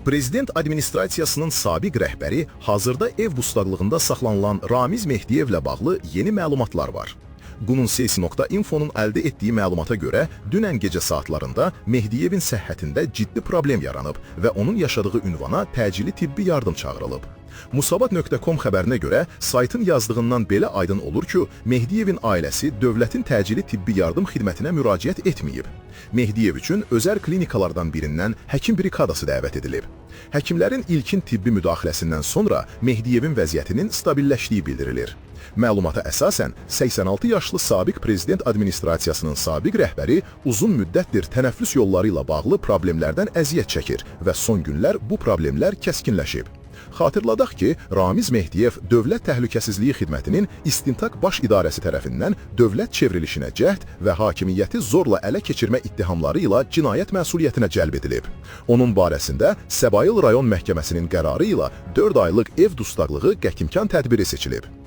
Prezident administrasiyasının sabiq rəhbəri hazırda ev dustaqlığında saxlanılan Ramiz Mehdiyevlə bağlı yeni məlumatlar var. Gununses.info'nun əldə etdiyi məlumata görə dünən gecə saatlarında Mehdiyevin səhhətində ciddi problem yaranıb və onun yaşadığı ünvana təcili tibbi yardım çağırılıb. Musabat.com xəbərinə görə saytın yazdığından belə aydın olur ki, Mehdiyevin ailəsi dövlətin təcili tibbi yardım xidmətinə müraciət etməyib. Mehdiyev üçün özəl klinikalardan birindən həkim briqadası dəvət edilib. Həkimlərin ilkin tibbi müdaxiləsindən sonra Mehdiyevin vəziyyətinin stabilləşdiyi bildirilir. Məlumata əsasən 86 yaşlı sabiq prezident administrasiyasının sabiq rəhbəri uzun müddətdir tənəffüs yolları ilə bağlı problemlərdən əziyyət çəkir və son günlər bu problemlər kəskinləşib. Xatırladaq ki, Ramiz Mehdiyev Dövlət Təhlükəsizliyi Xidmətinin İstintaq Baş İdarəsi tərəfindən dövlət çevrilişinə cəhd və hakimiyyəti zorla ələ keçirmə ittihamları ilə cinayət məsuliyyətinə cəlb edilib. Onun barəsində Səbail rayon məhkəməsinin qərarı ilə 4 aylıq ev dustaqlığı qətimkan tədbiri seçilib.